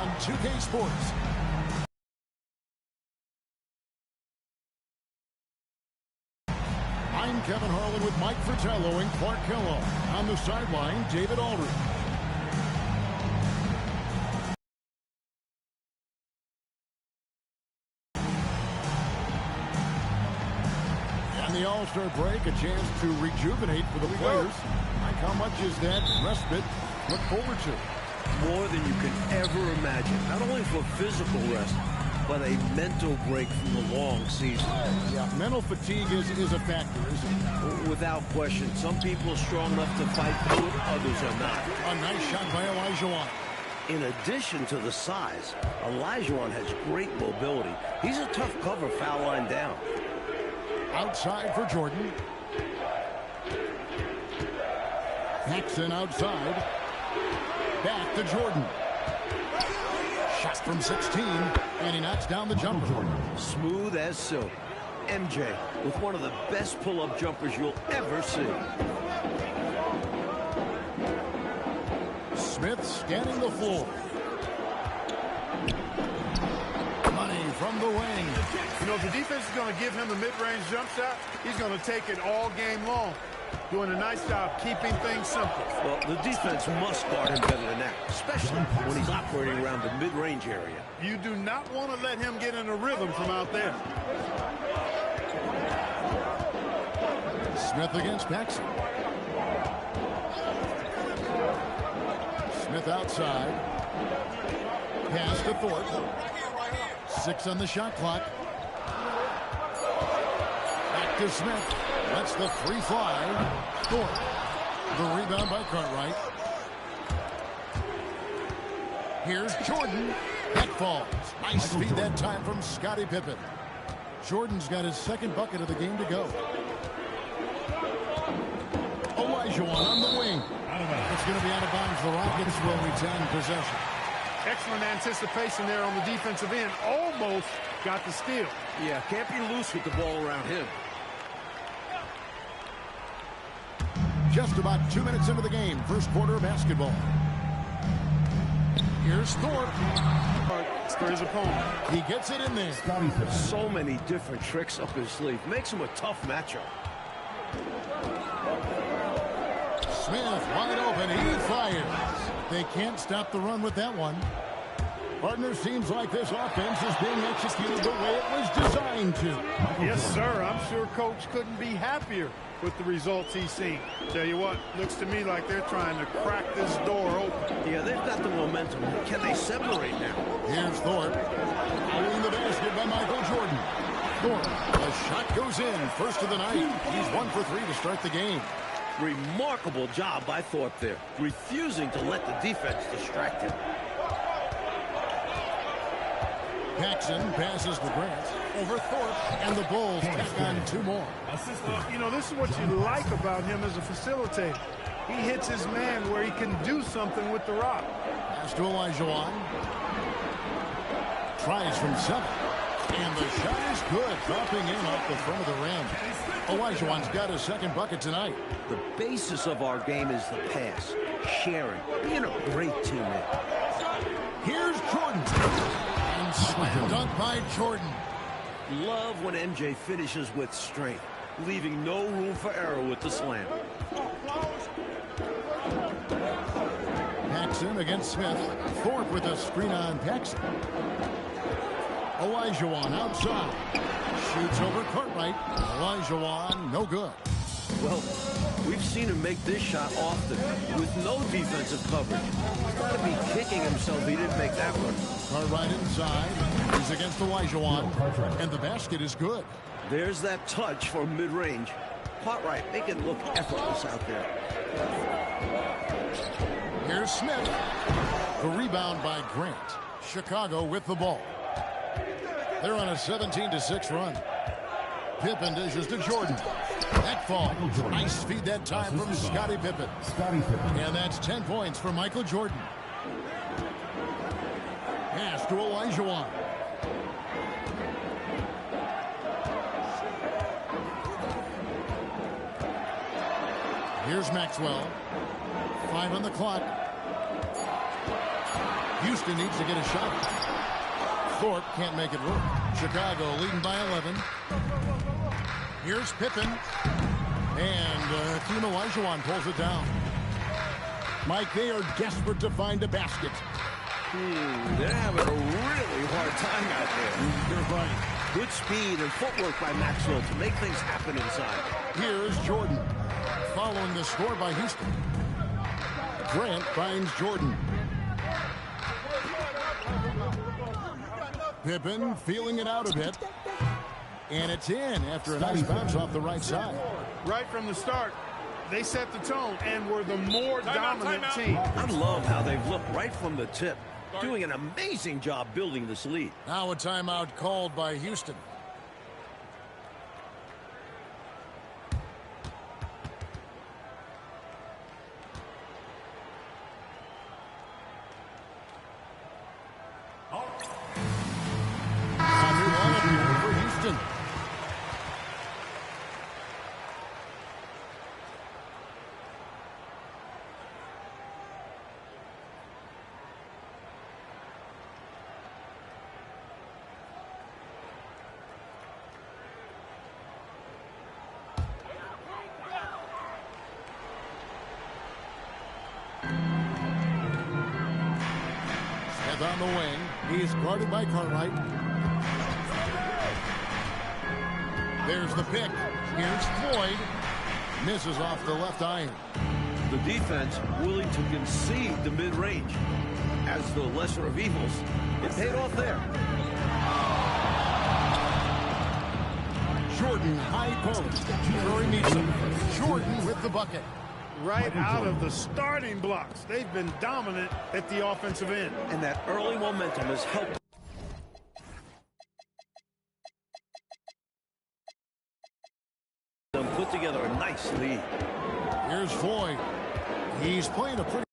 on 2K Sports. I'm Kevin Harlan with Mike Fratello and Clark Kellogg. On the sideline, David Aldridge. And the All-Star break, a chance to rejuvenate for the players. Mike, how much is that respite look forward to? More than you can ever imagine. Not only for physical rest, but a mental break from the long season. Yeah, mental fatigue is a factor, isn't it? Without question. Some people are strong enough to fight through it, others are not. A nice shot by Olajuwon. In addition to the size, Olajuwon has great mobility. He's a tough cover foul line down. Outside for Jordan. Paxson outside. Back to Jordan. Shot from 16, and he knocks down the jumper. Smooth as silk. MJ with one of the best pull-up jumpers you'll ever see. Smith scanning the floor. Money from the wing. You know, if the defense is going to give him the mid-range jump shot, he's going to take it all game long. Doing a nice job keeping things simple. Well, the defense must guard him better than that, especially when he's operating around the mid-range area. You do not want to let him get in a rhythm from out there. Smith against Paxson. Smith outside. Pass to Thorpe. 6 on the shot clock. Back to Smith. Lets the free fly. Thorpe. The rebound by Cartwright. Here's Jordan. That falls. Nice feed that time from Scottie Pippen. Jordan's got his second bucket of the game to go. Olajuwon on the wing. It's going to be out of bounds. The Rockets will retain possession. Excellent anticipation there on the defensive end. Almost got the steal. Yeah, can't be loose with the ball around him. Just about 2 minutes into the game. First quarter of basketball. Here's Thorpe. For his opponent. He gets it in there. So many different tricks up his sleeve. Makes him a tough matchup. Smith wide open. He fires. They can't stop the run with that one. Partner, seems like this offense is being executed the way it was designed to. Yes, sir. I'm sure Coach couldn't be happier with the results he's seen. Tell you what, looks to me like they're trying to crack this door open. Yeah, they've got the momentum. Can they separate now? Here's Thorpe. Winning the basket by Michael Jordan. Thorpe, the shot goes in. First of the night. He's 1 for 3 to start the game. Remarkable job by Thorpe there, refusing to let the defense distract him. Paxson passes to Grant over Thorpe, and the Bulls tack on 2 more. You know, this is what you like about him as a facilitator. He hits his man where he can do something with the rock. Pass to Olajuwon. Tries from 7. And the shot is good, dropping in off the front of the rim. Olajuwon's got his second bucket tonight. The basis of our game is the pass, sharing, being a great teammate. Here's Jordan. And slam dunk by Jordan. Love when MJ finishes with strength, leaving no room for error with the slam. Paxson against Smith. Thorpe with a screen on Paxson. Olajuwon outside. Shoots over Cartwright. Olajuwon, no good. Well, we've seen him make this shot often with no defensive coverage. He's got to be kicking himself he didn't make that one. Cartwright inside. He's against Olajuwon. And the basket is good. There's that touch for mid-range. Cartwright, make it look effortless out there. Here's Smith. The rebound by Grant. Chicago with the ball. They're on a 17-6 run. Pippen dishes to Jordan. That falls. Nice feed that time from Scottie Pippen. And that's 10 points for Michael Jordan. Pass to Olajuwon. Here's Maxwell. 5 on the clock. Houston needs to get a shot. Thorpe can't make it work. Chicago leading by 11. Here's Pippen. And Hakeem Olajuwon pulls it down. Mike, they are desperate to find a basket. They're having a really hard time out there. You're right. Good speed and footwork by Maxwell to make things happen inside. Here's Jordan. Following the score by Houston. Grant finds Jordan. Pippen feeling it out a bit. And it's in after a nice bounce off the right side. Right from the start, they set the tone and were the more dominant team. I love how they've looked right from the tip, doing an amazing job building this lead. Now a timeout called by Houston. For Houston. Smith on the wing. He's guarded by Cartwright. There's the pick. Here's Floyd. Misses off the left iron. The defense willing to concede the mid-range as the lesser of evils. It paid off there. Jordan, high post. Curry meets him. Jordan with the bucket. Right out of the starting blocks. They've been dominant at the offensive end. And that early momentum has helped them put together a nice lead. Here's Floyd. He's playing a pretty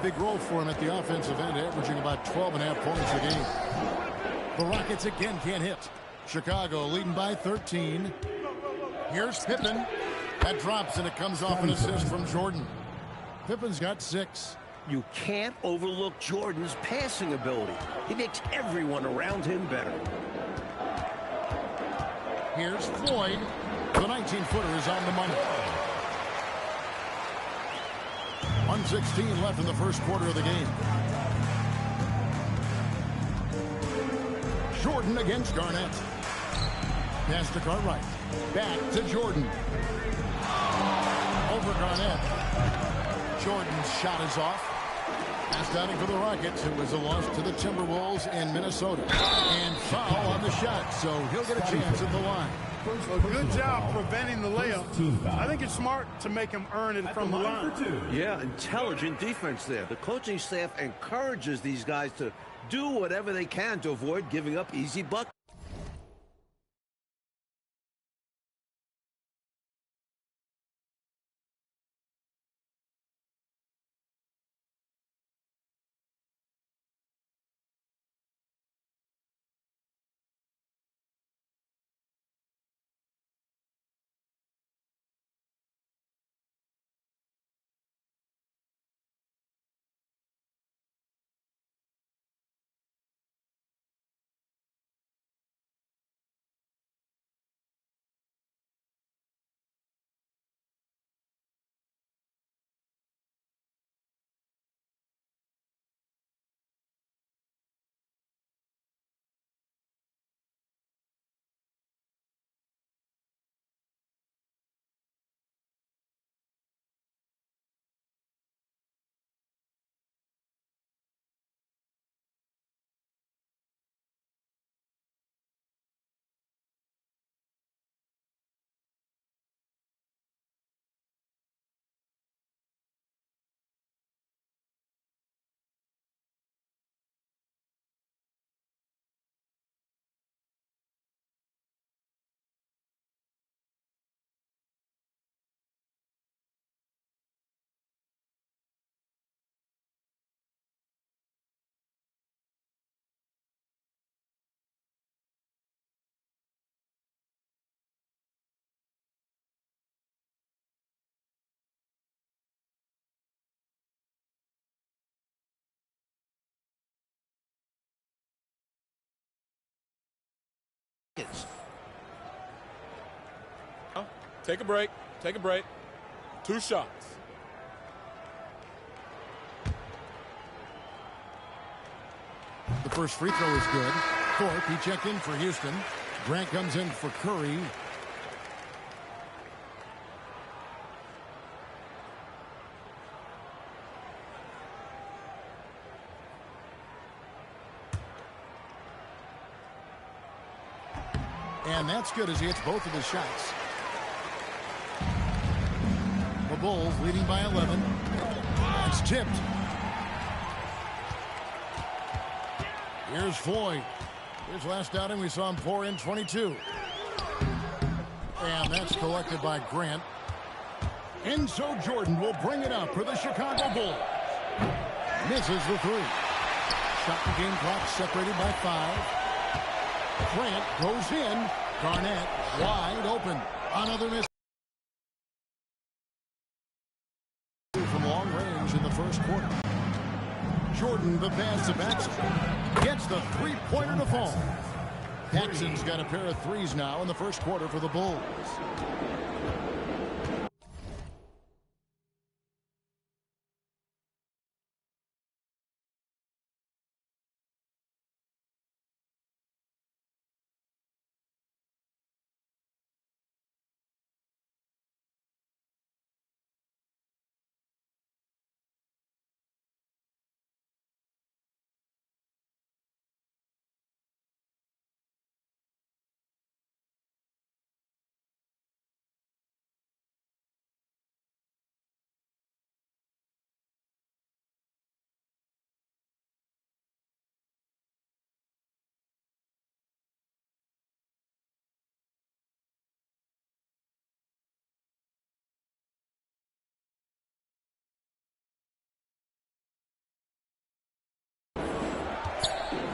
big role for him at the offensive end, averaging about 12.5 points a game. The Rockets again can't hit. Chicago leading by 13. Here's Pippen. That drops, and it comes off an assist from Jordan. Pippen's got 6. You can't overlook Jordan's passing ability. He makes everyone around him better. Here's Floyd. The 19-footer is on the money. 1:16 left in the first quarter of the game. Jordan against Garnett. Pass to Cartwright. Back to Jordan. Over Garnett. Jordan's shot is off. Pass downing for the Rockets. It was a loss to the Timberwolves in Minnesota. And foul on the shot, so he'll get a chance at the line. Well, good job preventing the layup. I think it's smart to make him earn it from the line. Yeah, intelligent defense there. The coaching staff encourages these guys to do whatever they can to avoid giving up easy buckets. Take a break. Take a break. 2 shots. The first free throw is good. Thorpe, he checked in for Houston. Grant comes in for Curry. And that's good as he hits both of his shots. The Bulls leading by 11. It's tipped. Here's Floyd. His last outing, we saw him pour in 22. And that's collected by Grant. Enzo Jordan will bring it up for the Chicago Bulls. Misses the 3. Shot the game clock separated by 5. Grant goes in. Garnett wide open. Another miss from long range in the first quarter. Jordan, the pass to Paxson. Gets the three-pointer to fall. Paxson's got a pair of threes now in the first quarter for the Bulls.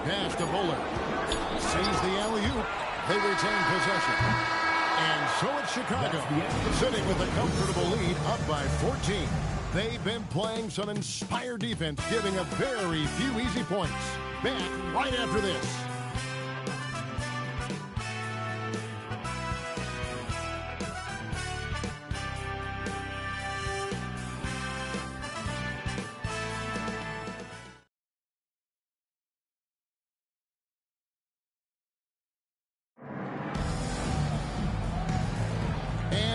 Pass to Bullard. Sees the alley-oop. They retain possession. And so it's Chicago, sitting with a comfortable lead, up by 14. They've been playing some inspired defense, giving up very few easy points. Back right after this.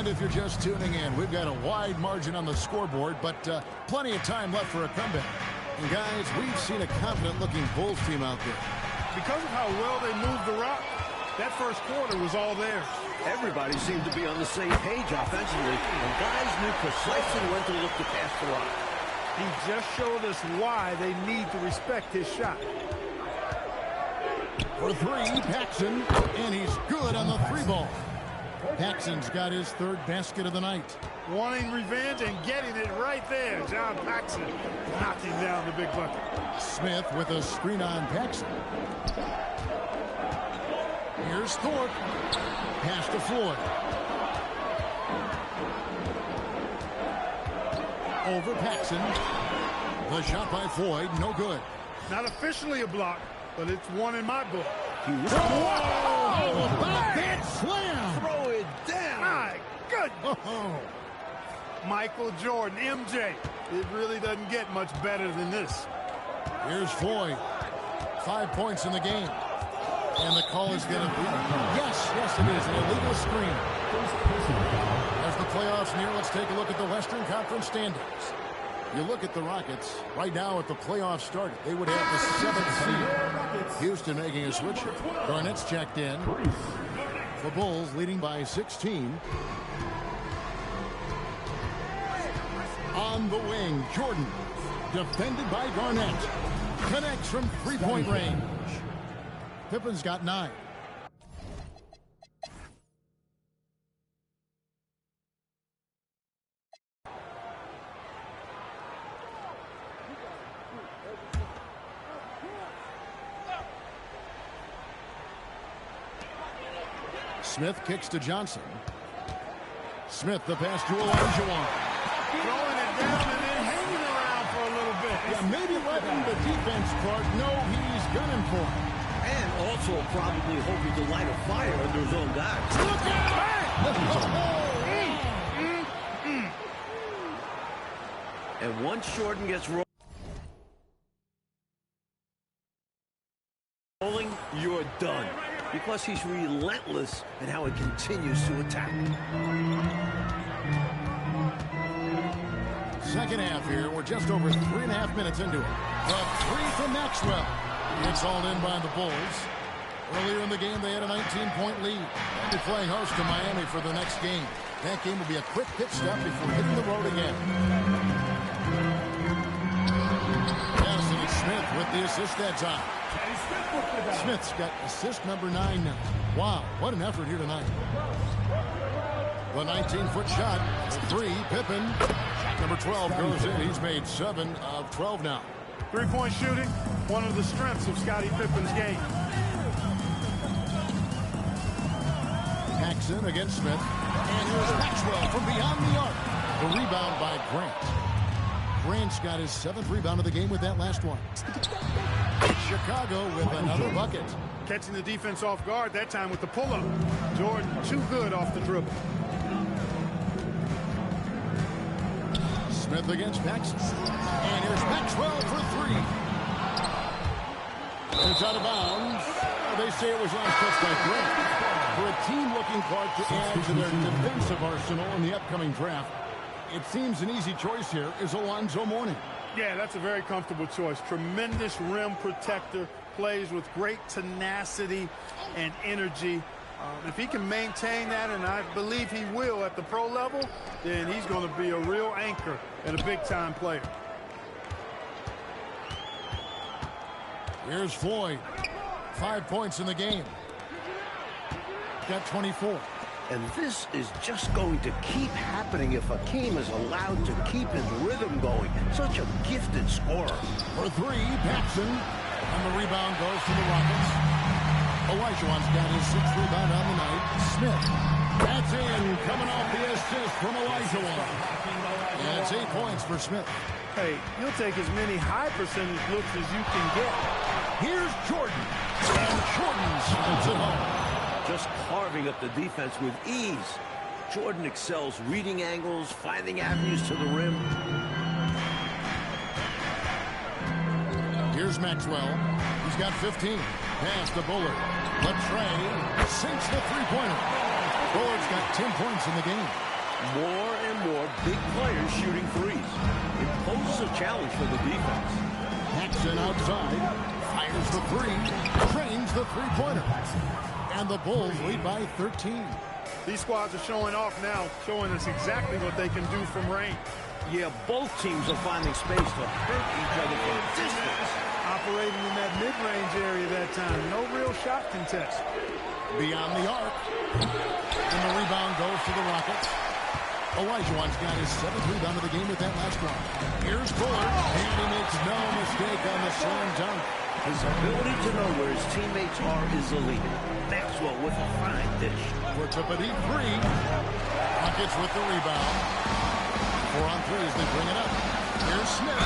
If you're just tuning in, we've got a wide margin on the scoreboard, but plenty of time left for a comeback. And guys, we've seen a confident-looking Bulls team out there. Because of how well they moved the rock, that first quarter was all theirs. Everybody seemed to be on the same page offensively, and guys knew precisely when to look to pass the rock. He just showed us why they need to respect his shot. For 3, Paxson, and he's good on the 3-ball. Paxson's got his third basket of the night. Wanting revenge and getting it right there. John Paxson knocking down the big bucket. Smith with a screen on Paxson. Here's Thorpe. Pass to Floyd. Over Paxson. The shot by Floyd, no good. Not officially a block, but it's one in my book. Whoa! About that slam! Throw it down! My goodness! Oh. Michael Jordan, MJ. It really doesn't get much better than this. Here's Floyd. 5 points in the game. And the call is going to be... Yes, it is. An illegal screen. As the playoffs near, let's take a look at the Western Conference standings. You look at the Rockets. Right now, if the playoffs started, they would have the 7th seed. Houston making a switch. Garnett's checked in. The Bulls leading by 16. On the wing, Jordan. Defended by Garnett. Connects from three-point range. Pippen's got 9. Smith kicks to Johnson. Smith, the pass to Olajuwon. Throwing it down and then hanging around for a little bit. Yeah, maybe letting the defense, Clark, know he's gunning for it. And also probably hoping to light a fire after his own guys. Look out! And once Jordan gets rolling, you're done. Because he's relentless in how he continues to attack. Second half here. We're just over 3.5 minutes into it. The three from Maxwell. It's hauled in by the Bulls. Earlier in the game, they had a 19-point lead. They'll be playing host to Miami for the next game. That game will be a quick pit stop before hitting the road again. Madison Smith with the assist that time. Smith's got assist number 9 now. Wow, what an effort here tonight. The 19-foot shot, three, Pippen. Number 12 goes in. He's made 7 of 12 now. Three-point shooting, one of the strengths of Scottie Pippen's game. Paxson against Smith. And here's Maxwell from beyond the arc. The rebound by Grant. Grant's got his 7th rebound of the game with that last one. Chicago with another bucket. Catching the defense off guard, that time with the pull-up. Jordan too good off the dribble. Smith against Paxson. And here's Maxwell for 3. It's out of bounds. They say it was last touched by Grant. For a team looking hard to add to their defensive arsenal in the upcoming draft, it seems an easy choice here is Alonzo Mourning. Yeah, that's a very comfortable choice. Tremendous rim protector, plays with great tenacity and energy. If he can maintain that, and I believe he will at the pro level, then he's going to be a real anchor and a big-time player. Here's Floyd. 5 points in the game. Got 24. And this is just going to keep happening if Hakeem is allowed to keep his rhythm going. Such a gifted scorer. For 3, Paxson. And the rebound goes to the Rockets. Olajuwon's got his 6th rebound on the night. Smith. That's in. Coming off the assist from Olajuwon. And it's 8 points for Smith. Hey, you'll take as many high percentage looks as you can get. Here's Jordan. And Jordan slides it home. Just carving up the defense with ease. Jordan excels reading angles, finding avenues to the rim. Here's Maxwell. He's got 15. Pass to Bullard. Latrey sinks the three-pointer. Bullard's got 10 points in the game. More and more big players shooting threes. It poses a challenge for the defense. Paxson outside. Fires the 3. Trains the three-pointer. And the Bulls lead by 13. These squads are showing off now, showing us exactly what they can do from range. Yeah, both teams are finding space to hurt each other from distance. Operating in that mid-range area that time. No real shot contest. Beyond the arc. And the rebound goes to the Rockets. Olajuwon's got his 7th rebound of the game with that last one. Here's Bullard. And he makes no mistake on the slam dunk. His ability to know where his teammates are is elite. Maxwell with a fine dish. Puts up a deep 3. Rockets with the rebound. 4 on 3 as they bring it up. Here's Smith.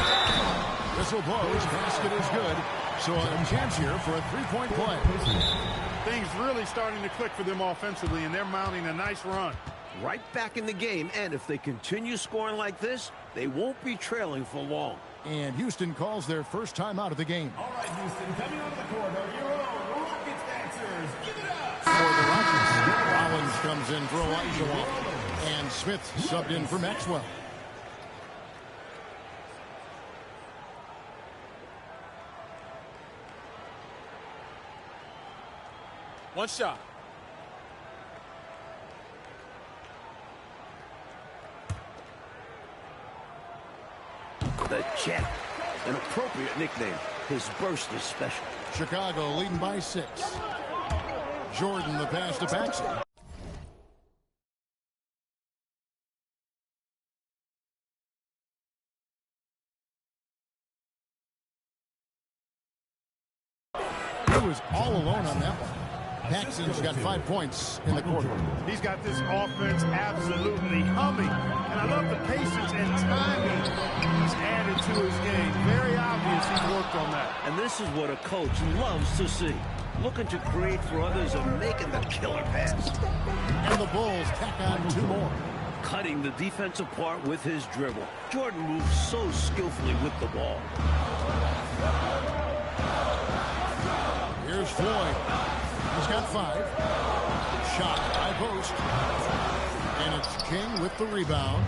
Whistle blows. Basket is good. So a chance here for a 3-point play. Things really starting to click for them offensively, and they're mounting a nice run. Right back in the game, and if they continue scoring like this, they won't be trailing for long. And Houston calls their first time out of the game. All right, Houston, coming out of the corner, your own Rockets dancers. Give it up! For the Rockets, Rollins comes in for Olajuwon. And Smith subbed in for Maxwell. One shot. The Jet, an appropriate nickname. His burst is special. Chicago leading by 6. Jordan the pass to Paxson. He was all alone on that one. Paxson's got 5 points in the quarter. He's got this offense absolutely humming. And I love the patience and timing he's added to his game. Very obvious he's worked on that. And this is what a coach loves to see. looking to create for others and making the killer pass. And the Bulls tack on 2 more. Cutting the defense apart with his dribble. Jordan moves so skillfully with the ball. Here's Floyd. He's got 5. Shot high post. And it's King with the rebound.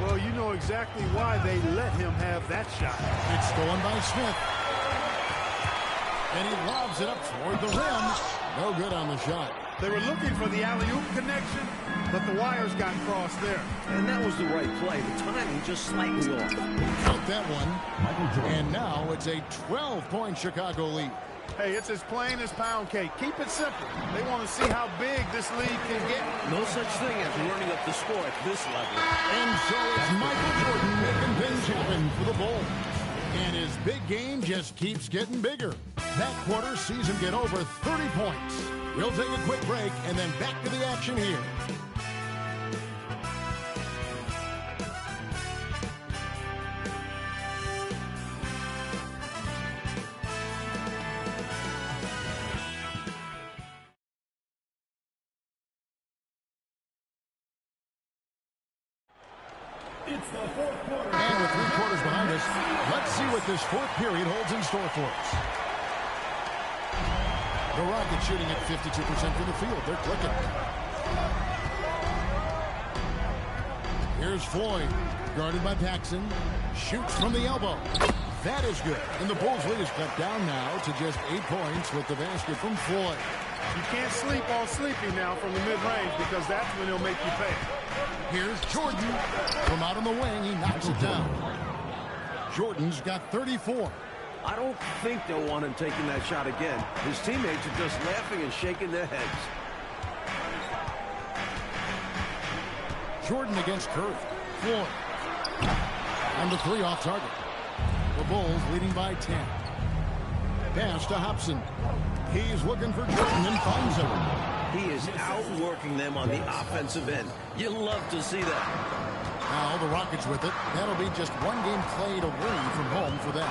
Well, you know exactly why they let him have that shot. It's stolen by Smith. And he lobs it up toward the rim. No good on the shot. They were looking for the alley-oop connection, but the wires got crossed there. And that was the right play. The timing just slightly off. Count that one. And now it's a 12-point Chicago lead. Hey, it's as plain as pound cake. Keep it simple. They want to see how big this lead can get. No such thing as running up the score at this level. And so it's Michael Jordan making things happen for the Bulls. And his big game just keeps getting bigger. That quarter sees him get over 30 points. We'll take a quick break and then back to the action here. It's the fourth quarter. And with 3 quarters behind us, let's see what this 4th period holds in store for us. The Rockets shooting at 52% from the field. They're clicking. Here's Floyd, guarded by Paxson. Shoots from the elbow. That is good. And the Bulls' lead is cut down now to just 8 points with the basket from Floyd. You can't sleep on Sleepy now from the mid-range because that's when he'll make you pay. Here's Jordan. From out on the wing, he knocks it down. Jordan's got 34. I don't think they'll want him taking that shot again. His teammates are just laughing and shaking their heads. Jordan against Curry. Floyd. And the 3 off target. The Bulls leading by 10. Pass to Hobson. He's looking for Jordan and finds him. He is outworking them on the offensive end. You love to see that. Now the Rockets with it. That'll be just 1 game played away from home for them.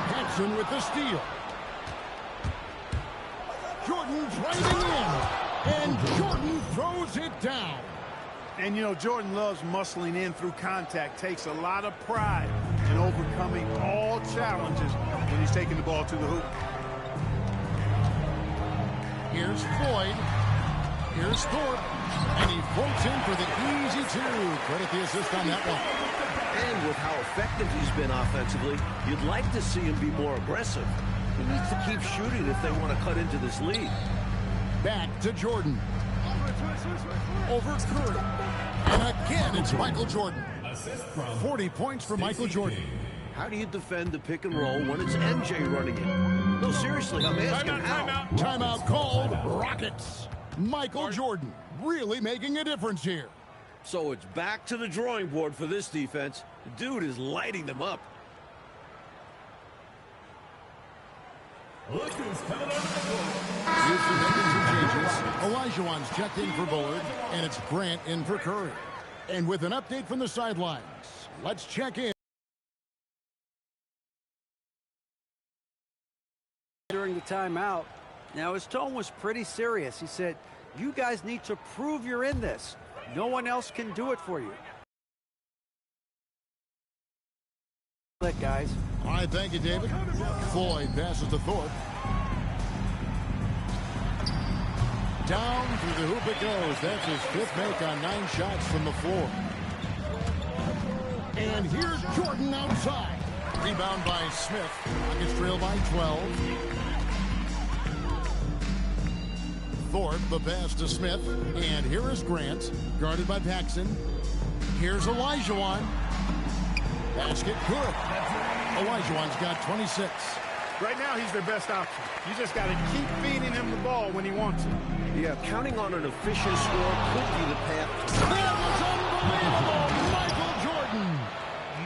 Paxson with the steal. Jordan driving in. And Jordan throws it down. And, you know, Jordan loves muscling in through contact. Takes a lot of pride in overcoming all challenges when he's taking the ball to the hoop. Here's Floyd. Here's Thorpe. And he floats in for the easy 2. Credit the assist on that one. And with how effective he's been offensively, you'd like to see him be more aggressive. He needs to keep shooting if they want to cut into this lead. Back to Jordan. Over Curry. And again, it's Michael Jordan. 40 points for Michael Jordan. How do you defend the pick and roll when it's MJ running it? No, seriously, I'm asking how. Timeout called. Rockets. Michael Jordan really making a difference here. So it's back to the drawing board for this defense. The dude is lighting them up. Look who's coming on the court. With the changes, Olajuwon's checked in for Bullard, and it's Grant in for Curry. And with an update from the sidelines, let's check in. During the timeout. Now, his tone was pretty serious. He said, you guys need to prove you're in this. No one else can do it for you. Guys. All right, thank you, David. Floyd passes to Thorpe. Down through the hoop it goes. That's his 5th make on 9 shots from the floor. And here's Jordan outside. Rebound by Smith. Rockets trail by 12. Thorpe, the pass to Smith. And here is Grant, guarded by Paxson. Here's Olajuwon. Basket good. Olajuwon's got 26. Right now, he's their best option. You just got to keep feeding him the ball when he wants it. Yeah, counting on an efficient score could be the path. That was unbelievable, Michael Jordan.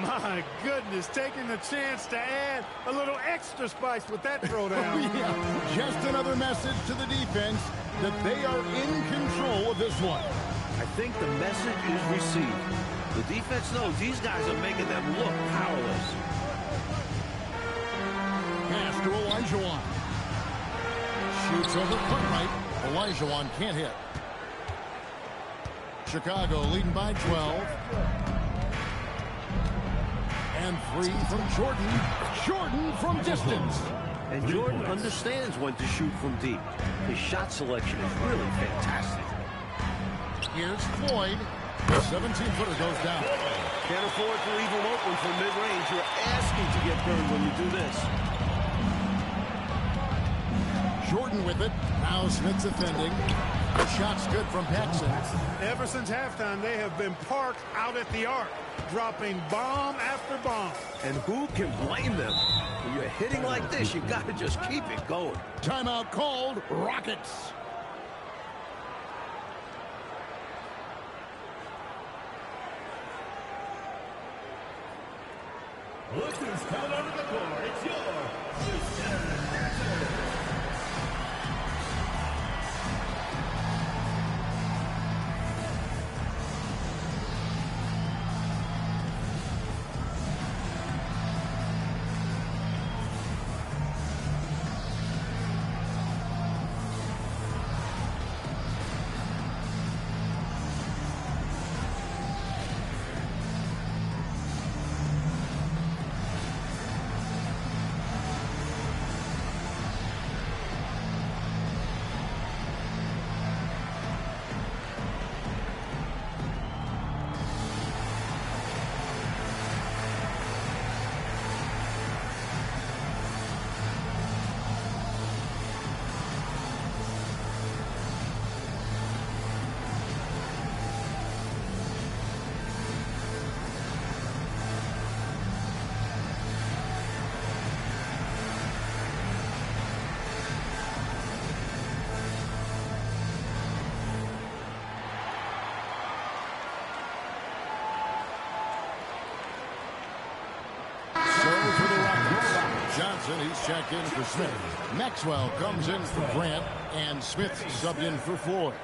My goodness, taking the chance to add a little extra spice with that throwdown. Yeah, just another message to the defense that they are in control of this one. I think the message is received. The defense knows these guys are making them look powerless. Pass to Olajuwon. Shoots over Cartwright. Olajuwon can't hit. Chicago leading by 12. And 3 from Jordan. Jordan from distance. And Jordan understands when to shoot from deep. His shot selection is really fantastic. Here's Floyd. The 17-footer goes down. Can't afford to leave him open from mid-range. You're asking to get burned when you do this. Jordan with it. Now Smith's defending. The shot's good from Paxson. Ever since halftime, they have been parked out at the arc, dropping bomb after bomb. And who can blame them? When you're hitting like this, you got to just keep it going. Timeout called. Rockets. Look who's coming onto the court. It's your Houston Rockets. Johnson, he's checked in for Smith. Maxwell comes in for Grant, and Smith subbed in for Floyd.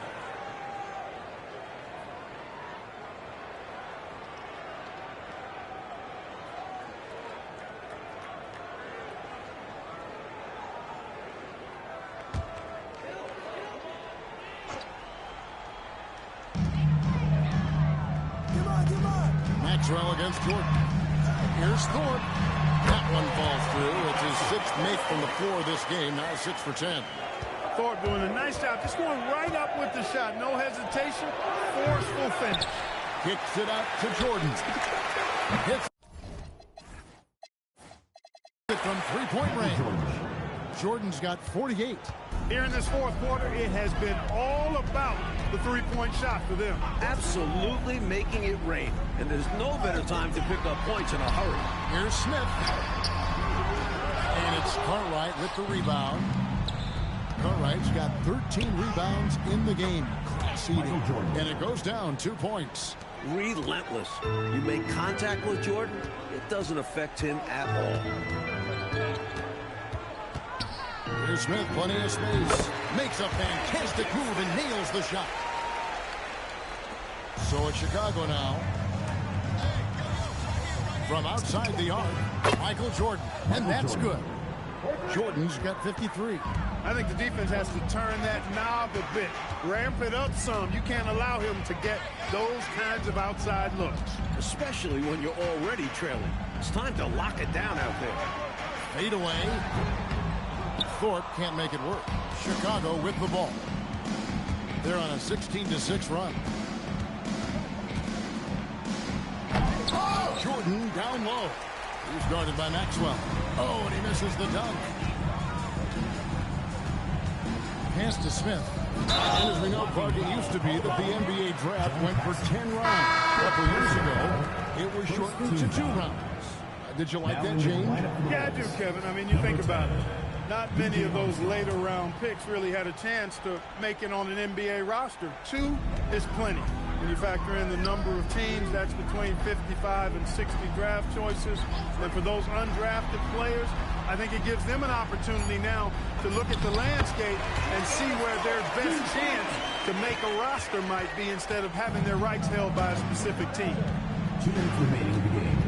Maxwell against Jordan. Here's Thorpe. That one falls through. It's his 6th make from the floor this game. Now 6 for 10. Thorpe doing a nice job. Just going right up with the shot. No hesitation. Forceful finish. Kicks it out to Jordan. Hits it from three-point range. Jordan's got 48. Here in this fourth quarter, it has been all about the three-point shot for them. Absolutely making it rain. And there's no better time to pick up points in a hurry. Here's Smith. And it's Cartwright with the rebound. Cartwright's got 13 rebounds in the game. Seeding. And it goes down 2 points. Relentless. You make contact with Jordan, it doesn't affect him at all. Here's Smith, plenty of space. Makes a fantastic move and nails the shot. So it's Chicago now. From outside the arc, Michael Jordan. And that's good. Jordan's got 53. I think the defense has to turn that knob a bit. Ramp it up some. You can't allow him to get those kinds of outside looks. Especially when you're already trailing. It's time to lock it down out there. Fade away. Thorpe can't make it work. Chicago with the ball. They're on a 16-6 run. Jordan down low. He's guarded by Maxwell. Oh, and he misses the dunk. Pass to Smith. And as we know, Clark, it used to be that the NBA draft went for 10 rounds. A couple years ago, it was shortened to 2 rounds. Did you like that change? Yeah, I do, Kevin. I mean, you think about it. Not many of those later round picks really had a chance to make it on an NBA roster. 2 is plenty. When you factor in the number of teams, that's between 55 and 60 draft choices. And for those undrafted players, I think it gives them an opportunity now to look at the landscape and see where their best chance to make a roster might be instead of having their rights held by a specific team. 2 minutes remaining in the game.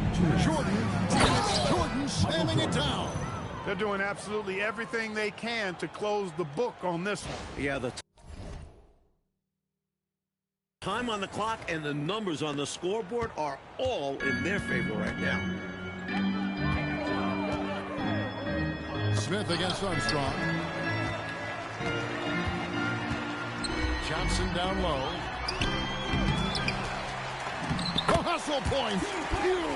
Jordan slamming it down. They're doing absolutely everything they can to close the book on this one. Yeah, the time on the clock and the numbers on the scoreboard are all in their favor right now. Smith against Armstrong. Johnson down low. The hustle point. Huge.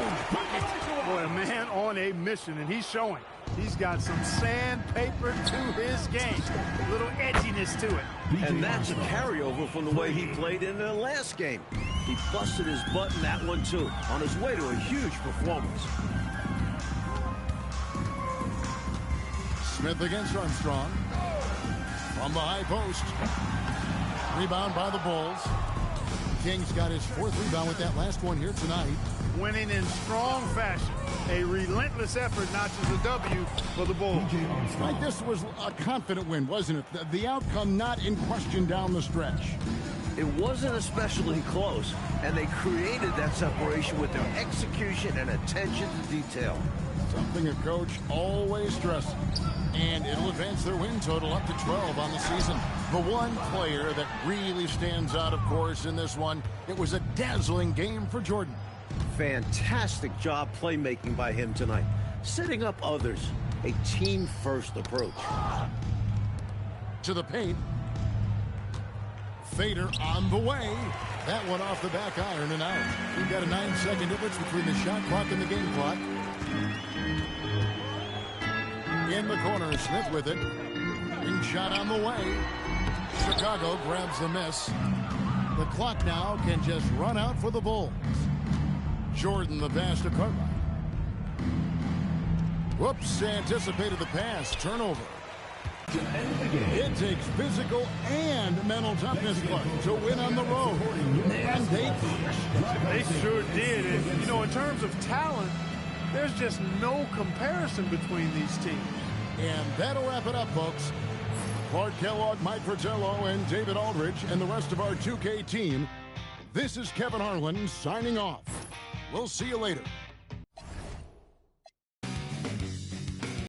Boy, a man on a mission, and he's showing. He's got some sandpaper to his game. A little edginess to it. And that's a carryover from the way he played in the last game. He busted his butt in that one, too, on his way to a huge performance. Smith against Armstrong. From the high post. Rebound by the Bulls. Kings got his 4th rebound with that last one here tonight. Winning in strong fashion. A relentless effort notches a W for the Bulls. Like, this was a confident win, wasn't it? The outcome not in question down the stretch. It wasn't especially close, and they created that separation with their execution and attention to detail. Something a coach always stresses. And it'll advance their win total up to 12 on the season. The one player that really stands out, of course, in this one, it was a dazzling game for Jordan. Fantastic job playmaking by him tonight, setting up others. A team-first approach. To the paint. Fader on the way. That one off the back iron and out. We've got a 9-second difference between the shot clock and the game clock. In the corner, Smith with it. Ring shot on the way. Chicago grabs the miss. The clock now can just run out for the Bulls. Jordan the pass to Cartwright. Whoops, anticipated the pass. Turnover. It takes physical and mental toughness to win on the road. And they sure did. And, you know, in terms of talent, there's just no comparison between these teams. And that'll wrap it up, folks. Clark Kellogg, Mike Fratello, and David Aldridge, and the rest of our 2K team. This is Kevin Harlan signing off. We'll see you later.